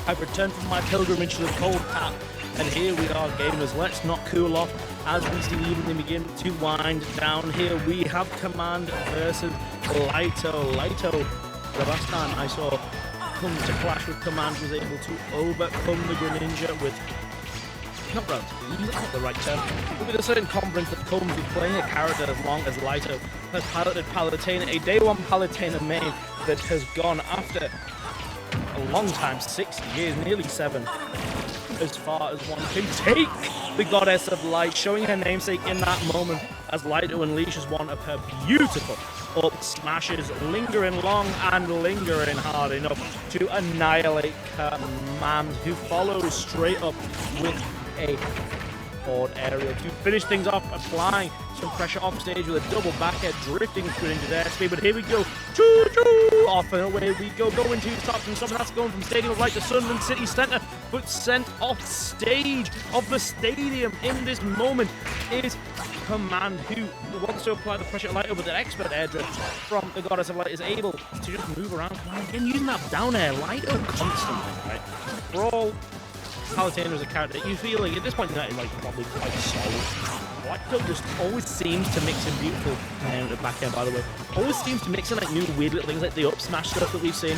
I've returned from my pilgrimage to the cold path, and here we are, gamers. Let's not cool off as we see the evening begin to wind down. Here we have Command versus Lyto. Lyto, the last time I saw come to clash with Command, was able to overcome the Greninja with, not relatively, that's not the right term, but with a certain confidence that comes with playing a character as long as Lyto has piloted Palutena, a day one Palutena main that has gone after a long time, 6 years, nearly 7, as far as one can take the Goddess of Light, showing her namesake in that moment as Lyto unleashes one of her beautiful up smashes, lingering long and lingering hard enough to annihilate Command, who follows straight up with a forward aerial to finish things off, applying some pressure off stage with a double back air, drifting into their speed. But here we go, choo-choo, off and away we go, going to stops and something that's going from Stadium of Light to Sunland City Centre, but sent off stage of the stadium in this moment is Command, who wants to apply the pressure light over the expert air drift from the Goddess of Light, is able to just move around again using that down air Lyto constantly, right? For all Palutena as a character, you feel like at this point in time, like probably quite solid. Lyto just always seems to mix in beautiful, and the back end by the way, always seems to mix in like new weird little things like the up smash stuff that we've seen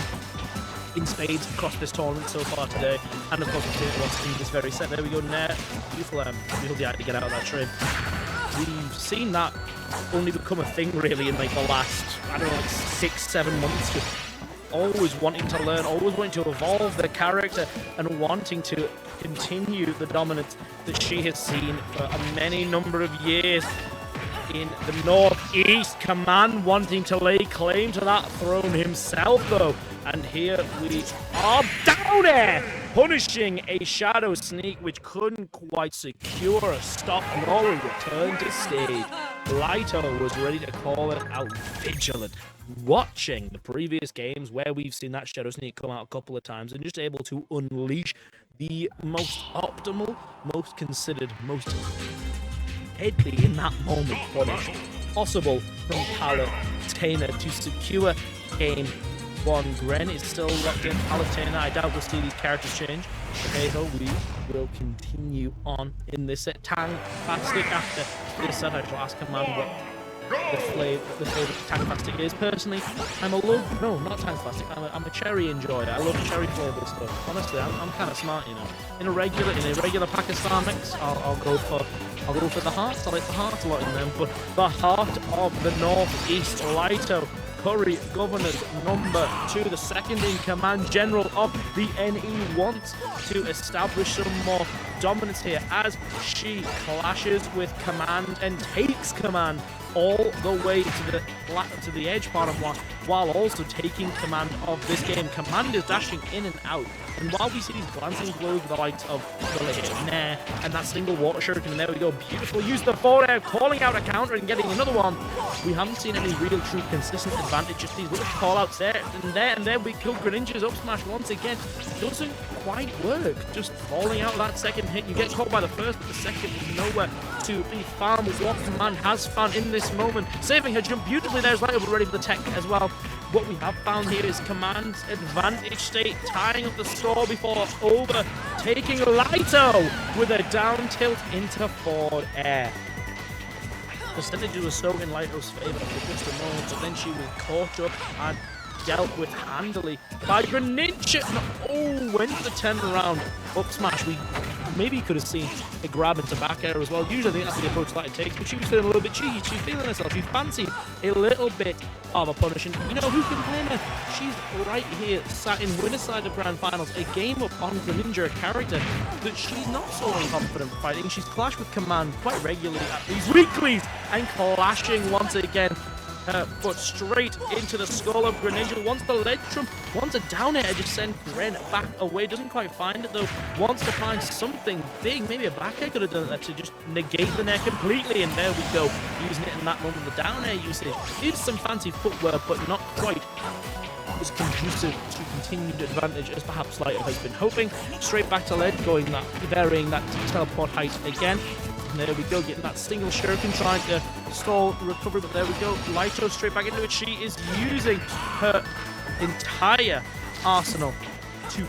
in spades across this tournament so far today, and of course we've seen it once in this very set. There we go, Nair, beautiful DI to get out of that trade. We've seen that only become a thing really in like the last, I don't know, like 6-7 months, just always wanting to learn, always wanting to evolve the character and wanting to continue the dominance that she has seen for a many number of years in the Northeast. Command wanting to lay claim to that throne himself though, and here we are, down air, punishing a Shadow Sneak which couldn't quite secure a stop nor a return to stage. Lyto was ready to call it out, vigilant, watching the previous games where we've seen that Shadow Sneak come out a couple of times and just able to unleash the most optimal, most considered, most deadly in that moment punish possible from Palutena to secure game 1. Gren is still locked in. Palutena, I doubt we'll see these characters change. Okay, so we will continue on in this set. Tang-fastic after this set. I shall ask Command what the favorite Tang-fastic is. Personally, I'm not Tang-fastic. I'm a cherry enjoyer. I love cherry flavored stuff. Honestly, I'm kind of smart, you know. In a regular Pakistan mix, I'll go for the hearts. I like the heart a lot in them, but the heart of the Northeast, Lyto, Curry, Governor's number 2, the second in command, General of the NE, wants to establish some more dominance here as she clashes with Command and takes Command all the way to the edge part of one, while also taking command of this game. Command is dashing in and out, and while we see these glancing blows with the likes of Nair and that single water shuriken, and there we go, beautiful use the forward air, calling out a counter and getting another one. We haven't seen any real true consistent advantage, just these little call outs there and there. We kill Greninja's up smash once again, doesn't quite work, just falling out that second hit. You get caught by the first, but the second is nowhere to be found with what Command has found in this moment, saving her jump beautifully. There's Lyto ready for the tech as well. What we have found here is Command's advantage state, tying up the score before overtaking Lyto with a down tilt into forward air. Percentage was so in Lyto's favor for just a moment, but then she was caught up and dealt with handily by Greninja. Oh, went the turnaround up smash. We maybe could have seen a grab into back air as well. Usually I think that's the approach that it takes, but she was feeling a little bit cheeky. She's feeling herself. She fancied a little bit of a punish, and you know, who can blame her? She's right here, sat in winner's side of grand finals, a game up on Greninja, a character that she's not so confident fighting. She's clashed with Command quite regularly at these weeklies, and clashing once again. Foot straight into the skull of Greninja. Wants the ledge trump, wants a down air, just send Gren back away. Doesn't quite find it though. Wants to find something big. Maybe a back air could have done that to just negate the nair completely. And there we go, using it in that moment. The down air usage is some fancy footwork, but not quite as conducive to continued advantage as perhaps Lyto has been hoping. Straight back to ledge, varying that teleport height again. And there we go, getting that single shuriken, trying to stall the recovery, but there we go. Lyto straight back into it. She is using her entire arsenal to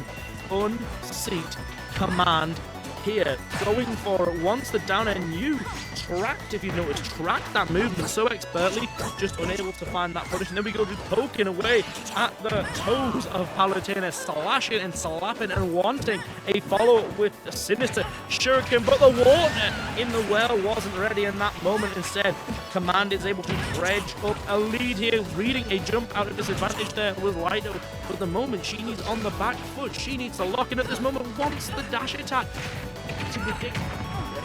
unseat command here, going for it once the down air. You tracked, if you notice, tracked that movement so expertly, just unable to find that punish. And then we go to poking away at the toes of Palutena, slashing and slapping and wanting a follow-up with a sinister shuriken, but the water in the well wasn't ready in that moment. Instead, Command is able to dredge up a lead here, reading a jump out of disadvantage there with Lyto. But the moment she needs on the back foot, she needs to lock in at this moment, wants the dash attack. It's ridiculous.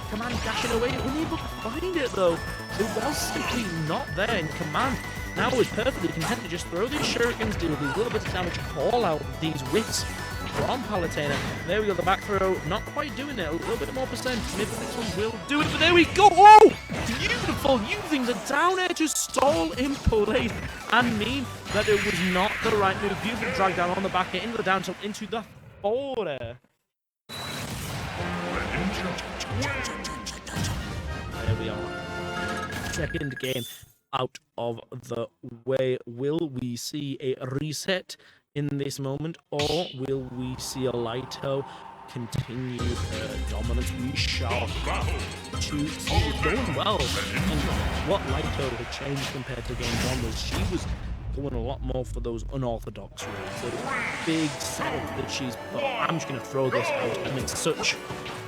Command dashing away, unable to find it though. It was simply not there, in Command now is perfectly content to just throw these shurikens, deal these little bits of damage, call out these whiffs from Palutena. There we go, the back throw, not quite doing it, a little bit more percent. Maybe this one will do it, but there we go. Oh, beautiful, using the down air to stall in place and mean that it was not the right move. Beautiful drag down on the back air, into the down tilt, into the forward air. There we are. Second game out of the way. Will we see a reset in this moment, or will we see a Lyto continue her dominance? We shall have to see it going well. And what Lyto had changed compared to game one was she was going a lot more for those unorthodox rules, those big setup that she's, oh, I'm just going to throw this out, and it's such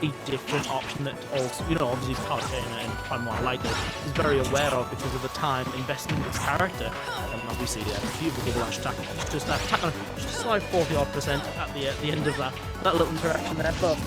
a different option that also, you know, obviously Palutena and Primal Lyto is very aware of because of the time invested in its character. And obviously, beautiful double dash attack, just that attack on just a slight 40% at the end of that little interaction there. But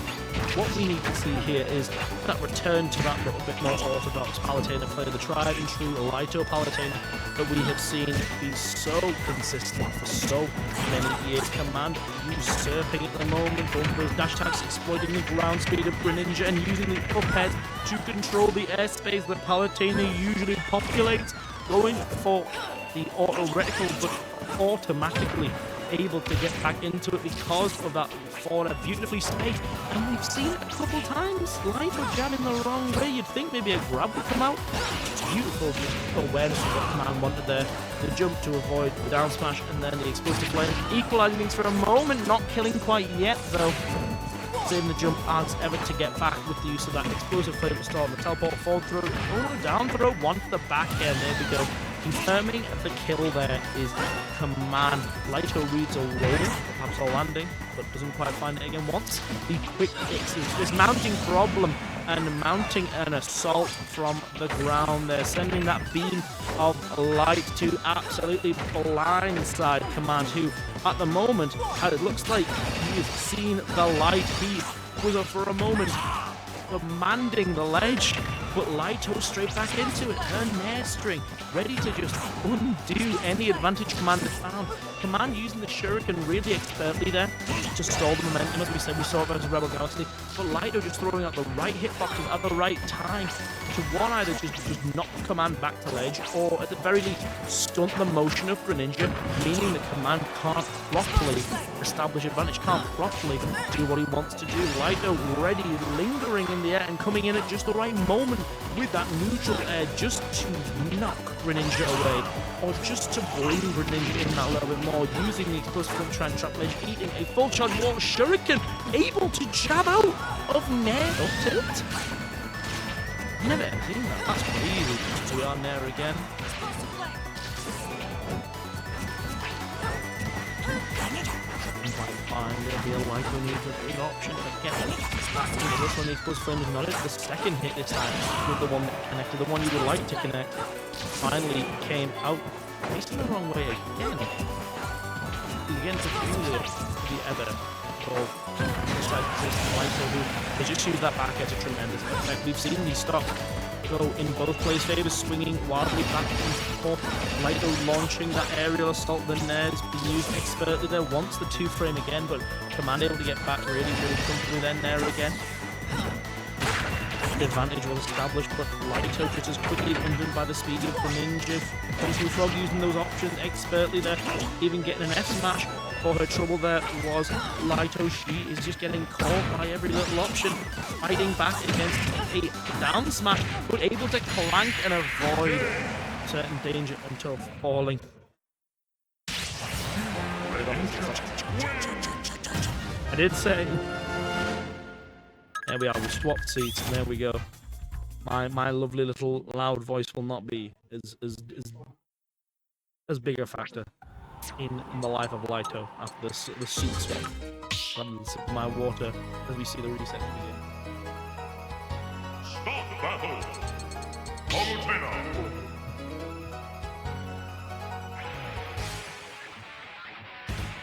what we need to see here is that return to that little bit more orthodox Palutena play, the tried and true Lyto Palutena that we have seen be so consistent for so many years. Command usurping at the moment, going for those dash attacks, exploiting the ground speed of Greninja and using the up head to control the airspace that Palutena usually populates, going for the auto reticle, but automatically able to get back into it because of that forward beautifully spaced. And we've seen it a couple times. Lyto jamming the wrong way. You'd think maybe a grab would come out. Beautiful awareness of what Command wanted there. The jump to avoid the down smash and then the explosive flame. Equalizing things for a moment, not killing quite yet though. Saving the jump as ever to get back with the use of that explosive flame storm. The teleport forward throw, oh, down throw, one to the back end. There we go. Confirming the kill there is Command. Lyto reads a roll, perhaps a landing, but doesn't quite find it again. Once the quick fixes this mounting problem and mounting an assault from the ground there, sending that beam of light to absolutely blindside Command, who at the moment, it looks like he has seen the light. He was for a moment commanding the ledge, but Lyto straight back into it. Her nair string ready to just undo any advantage Command has found. Command using the shuriken really expertly there to stall the momentum, as we said, we saw it versus Rebel Galaxy, but Lyto just throwing out the right hitboxes at the right time to one, either just knock Command back to ledge, or at the very least stunt the motion of Greninja, meaning that Command can't properly establish advantage, can't properly do what he wants to do. Lyto ready, lingering in the air and coming in at just the right moment with that neutral air just to knock Greninja away, or just to bring Greninja in that little bit more, using the explosive from trying to trap ledge, eating a full charge wall shuriken, able to jab out of nair up tilt. Never ever seen that. That's crazy. We are nair again. Fine, there'll be a Lyto needs a big option again. This one, the explosive flame is not it. The second hit this time with the one that connected, the one you would like to connect, finally came out facing the wrong way again. Again to the other of Lyto, who has just used that back air to tremendous effect. We've seen these stocks go in both players' favors, swinging wildly back and forth. Lyto launching that aerial assault, the nair is being used expertly there, wants the 2-frame again, but Command able to get back really comfortably then nair again. The advantage was established, but Lyto just as quickly undone by the speed of Greninja. Country Frog using those options expertly there, even getting an F-smash. For her trouble there was Lyto. She is just getting caught by every little option, fighting back against a down smash, but able to clank and avoid certain danger until falling. did say. There we are. We swapped seats, and there we go. My lovely little loud voice will not be as big a factor in the life of Lyto after the seat swap. Rather than sip my water as we see the reset begin. Stop battle! Hobhunks!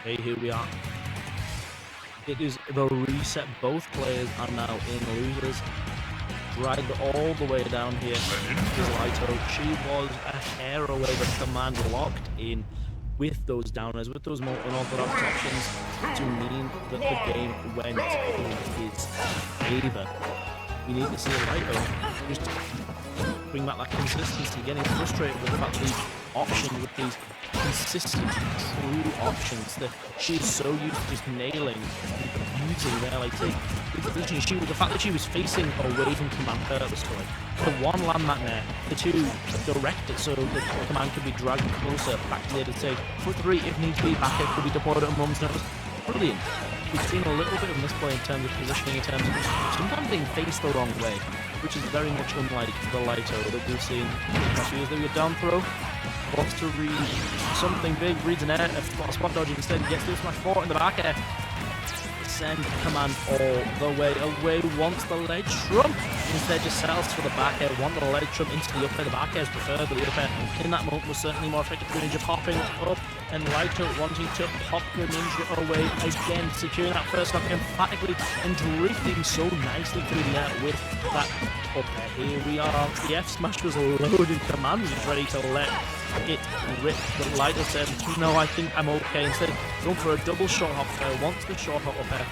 Hey, here we are. It is the reset. Both players are now in losers. Dragged all the way down here is Lyto. She was a hair away, but command locked in with those downers, with those more unorthodox options to mean that the game went in his favor. We need to see Lyto just bring back that consistency, getting frustrated with the fact that these options, with these consistent, true options that she's so used to just nailing and using there, like the fact that she was facing away from command purposefully. The one landmark there, the two direct it so the command could be dragged closer back to the other side. Put three if needs be, back it could be deployed at a moment's notice. Brilliant. We've seen a little bit of misplay in terms of positioning, in terms of sometimes being faced the wrong way, which is very much unlike the Lyto that we've seen last years. There we go, down throw. Wants to read something big, reads an air, a spot dodge instead, gets to smash 4 in the back air. Send command all the way away, wants the ledge trump. Instead just settles for the back air, want the ledge trump into the up air. The back air is preferred, but the up air in that moment was certainly more effective. Greninja popping up, and Lyto wanting to pop Greninja away again, securing that first knock emphatically and drifting so nicely through the air with that up air. Here we are, the F smash was loaded, command was ready to let it rip, but Lyto said, no, I think I'm okay. Instead, going for a double short hop there, wants the short hop up air.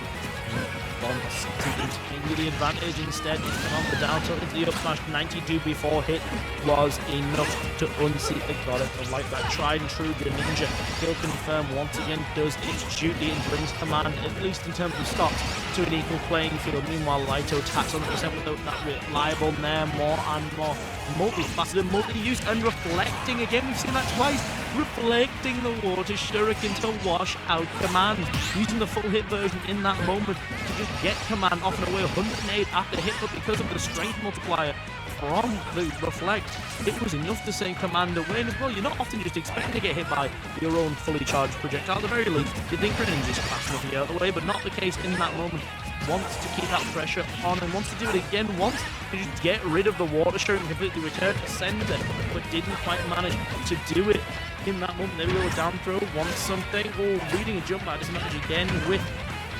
Wants to continue the advantage instead. On the down tilt into the up smash, 92 before hit was enough to unseat the goddess of like that tried and true Greninja. Kill confirm once again does its duty and brings command, at least in terms of stops, to an equal playing field. Meanwhile, Lyto taps 100% with that reliable Nair, more and more multifaceted, multi-use, and reflecting again. We've seen that twice. Reflecting the water shuriken to wash out command. Using the full hit version in that moment to just get command off and away 108 after hit, but because of the strength multiplier from the reflect, it was enough to send command away. And as well, you're not often just expecting to get hit by your own fully charged projectile. At the very least, you think Greninja is fast enough to get out of the way, but not the case in that moment. Wants to keep that pressure on and wants to do it again once to just get rid of the water shuriken, completely return to sender, but didn't quite manage to do it in that moment. There we go, down throw, wants something. Oh, reading a jump out disadvantage again with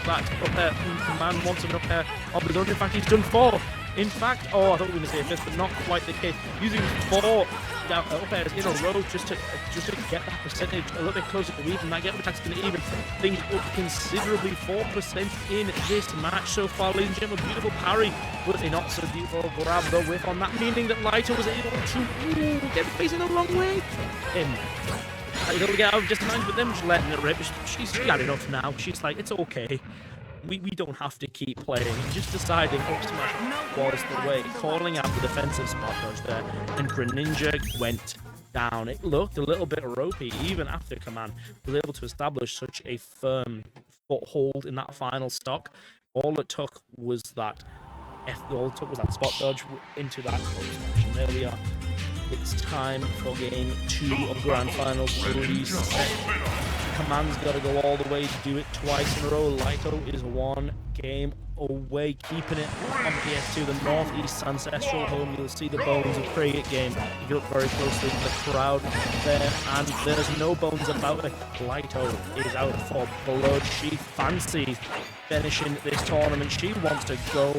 that up air. Command wants an up air of his own. In fact, he's done 4. In fact, oh, I thought we were going to say 5th, but not quite the case. Using 4 down up airs in a row just to get that percentage a little bit closer to even. That get attack's going to even things up considerably. 4% in this match so far. Ladies and gentlemen, beautiful parry, but a not so beautiful grab the whip on that, meaning that Lyto was able to get facing the wrong way. He's able to get out of disadvantage, but then just letting it rip. She's had enough now. She's like, it's okay. We don't have to keep playing. Just deciding up smash was the way. Calling out the defensive spot dodge there. And Greninja went down. It looked a little bit ropey even after command was able to establish such a firm foothold in that final stock. All it took was that spot dodge into that up smash. And there we are. It's time for game 2 of Grand Finals reset. Command's got to go all the way to do it twice in a row. Lyto is 1 game away, keeping it on PS2, the Northeast ancestral home. You'll see the bones of Frigate game if you look very closely at the crowd there, and there's no bones about it. Lyto is out for blood. She fancies finishing this tournament. She wants to go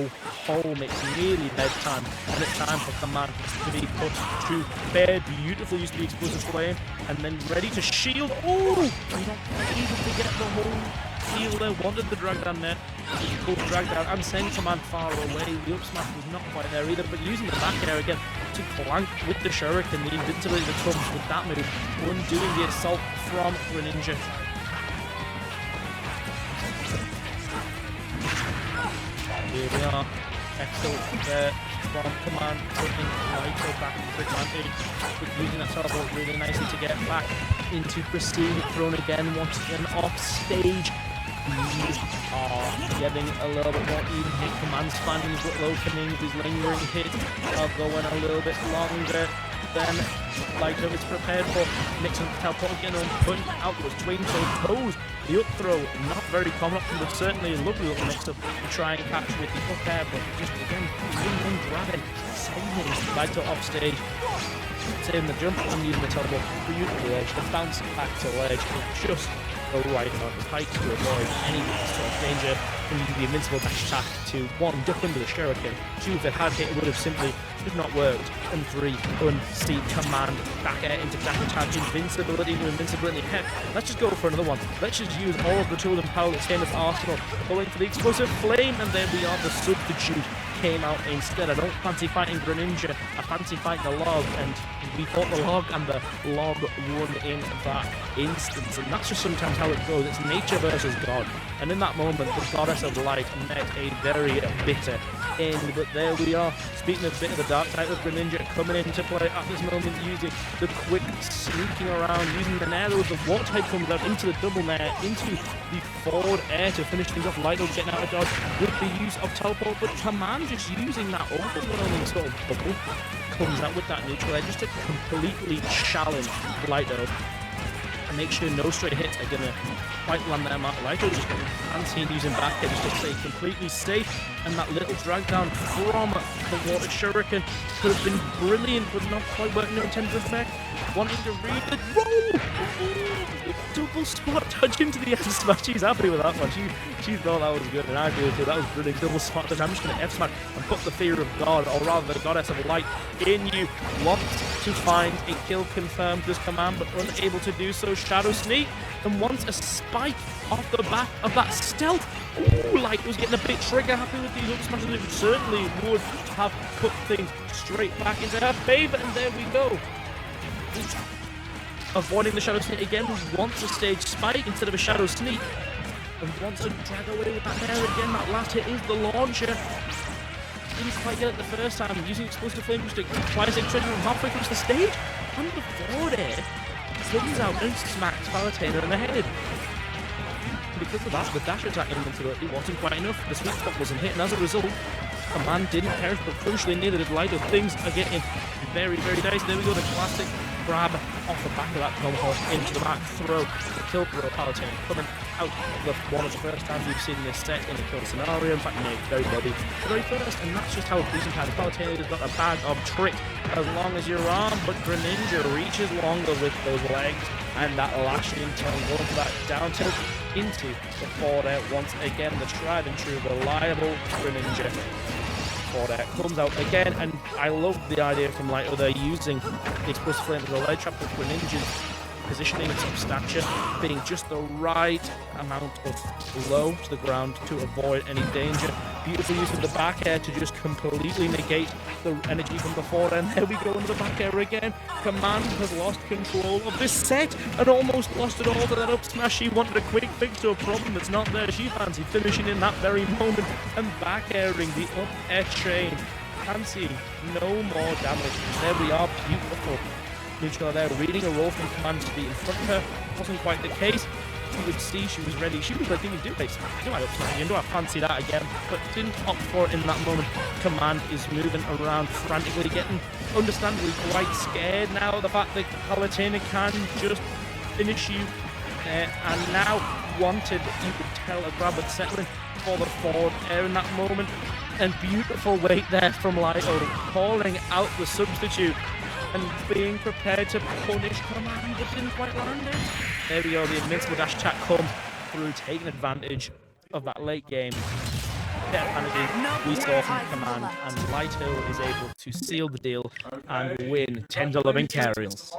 home. It's nearly bedtime, and it's time for command to be put to bed. Beautiful use of the explosive flame, and then ready to shield. Oh, not able to get the whole heal there. Wanted the drag down there. Both dragged out and sent command far away. The up smash was not quite there either, but using the back air again to flank with the shuriken, the invincibility that comes with that move, undoing the assault from Greninja. Here we are. Excellent there from command, putting Lyto back into advantage, but using that teleport really nicely to get back into pristine. Thrown again, once again off stage. These are getting a little bit more even hit. Command's finding his openings, his lingering hits are going a little bit longer than Lyto is prepared for. Nixon teleport again on putting out those twin toes. The up throw, not very common option, but certainly a lovely little mix up to try and catch with the up air, but just again, grabbing, saving Lyto off stage. Saving the jump and using the teleport, beautiful edge, the bounce back to ledge, just the right amount of height to avoid any sort of danger from using the invincible dash attack to 1, duck under the shuriken, 2, if it had hit, it would have simply just not worked, and 3, unsee command, back air into dash attack, invincibility to invincibility. Heck, let's just go for another one. Let's just use all of the tools and power that's in this arsenal, pulling for the explosive flame, and there we are, the substitute came out instead. I don't fancy fighting Greninja, I fancy fighting the log, and we fought the log, and the log won in that instance, and that's just sometimes how it goes. It's nature versus God, and in that moment, the goddess of light met a very bitter end, but there we are. Speaking of bit of the dark side of Greninja coming into play at this moment, using the quick sneaking around, using the nair, the water type comes out into the double nair, into the forward air to finish things off. Lyto getting out of dodge with the use of teleport, but Command just using that overwhelming sort of bubble comes out with that neutral air just to completely challenge Lyto and make sure no straight hits are gonna quite land their mark. Lyto just fancy using back air just to stay completely safe, and that little drag down from the water shuriken could have been brilliant, but not quite working to intended effect. Wanting to read the roll! Double spot touch into the F smash. She's happy with that one. She thought that was good, and I do too. That was brilliant. Double spot touch. I'm just going to F smash and put the fear of God, or rather the goddess of light, in you. Want to find a kill confirmed this command, but unable to do so. Shadow sneak, and wants a spike off the back of that stealth. Ooh, Light was getting a bit trigger happy with these up smashes. It certainly would have put things straight back into her favor, and there we go. Avoiding the shadow sneak again, wants a stage spike instead of a shadow sneak, and wants to drag away with that nair again. That last hit is the launcher. Didn't quite get it the first time, using explosive flame to try to take treasure from halfway across the stage. And the forward air comes out and smacks Palutena in the head. Because of that, the dash attack invincibility wasn't quite enough. The sweet spot wasn't hit, and as a result, Command didn't perish, but crucially neither did Lyto. Things are getting very, very dicey. There we go, the classic grab off the back of that tomahawk into the back throw. The kill throw, Palutena coming out of one of the first times we've seen this set in a kill scenario. In fact, maybe very body the very first, and that's just how decent had Palutena has got a bag of tricks as long as your arm, but Greninja reaches longer with those legs, and that lashing turn going for that down tilt into the forward air once again. The tried and true reliable Greninja forward air comes out again, and I love the idea from Lyto. They're using the explosive flame as a leg trap with Greninja's positioning and some stature, being just the right amount of low to the ground to avoid any danger. Beautiful use of the back air to just completely negate the energy from the forward, and there we go into the back air again. Command has lost control of this set and almost lost it all to that up smash. She wanted a quick fix to a problem that's not there. She fancied finishing in that very moment and back airing the up air chain. Fancy no more damage. There we are, beautiful. Neutral there, reading a roll from Command to be in front of her. Wasn't quite the case. You would see she was ready. She was like, do I up smash again? Do I fancy that again? But didn't opt for it in that moment. Command is moving around frantically, getting understandably quite scared now. The fact that Palutena can just finish you. And now wanted, you could tell, a grab at settling for the forward air in that moment. And beautiful weight there from Lyto, calling out the substitute and being prepared to punish Command, but didn't quite land it. There we go, the invincible dash attack comes through, taking advantage of that late game advantage we saw from Command, and Lyto is able to seal the deal and win 10-11 Caerials.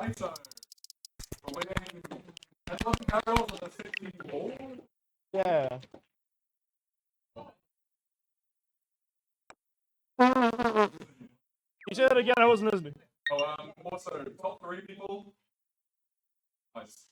Yeah. You said it again, I wasn't listening. Also, top 3 people. Nice.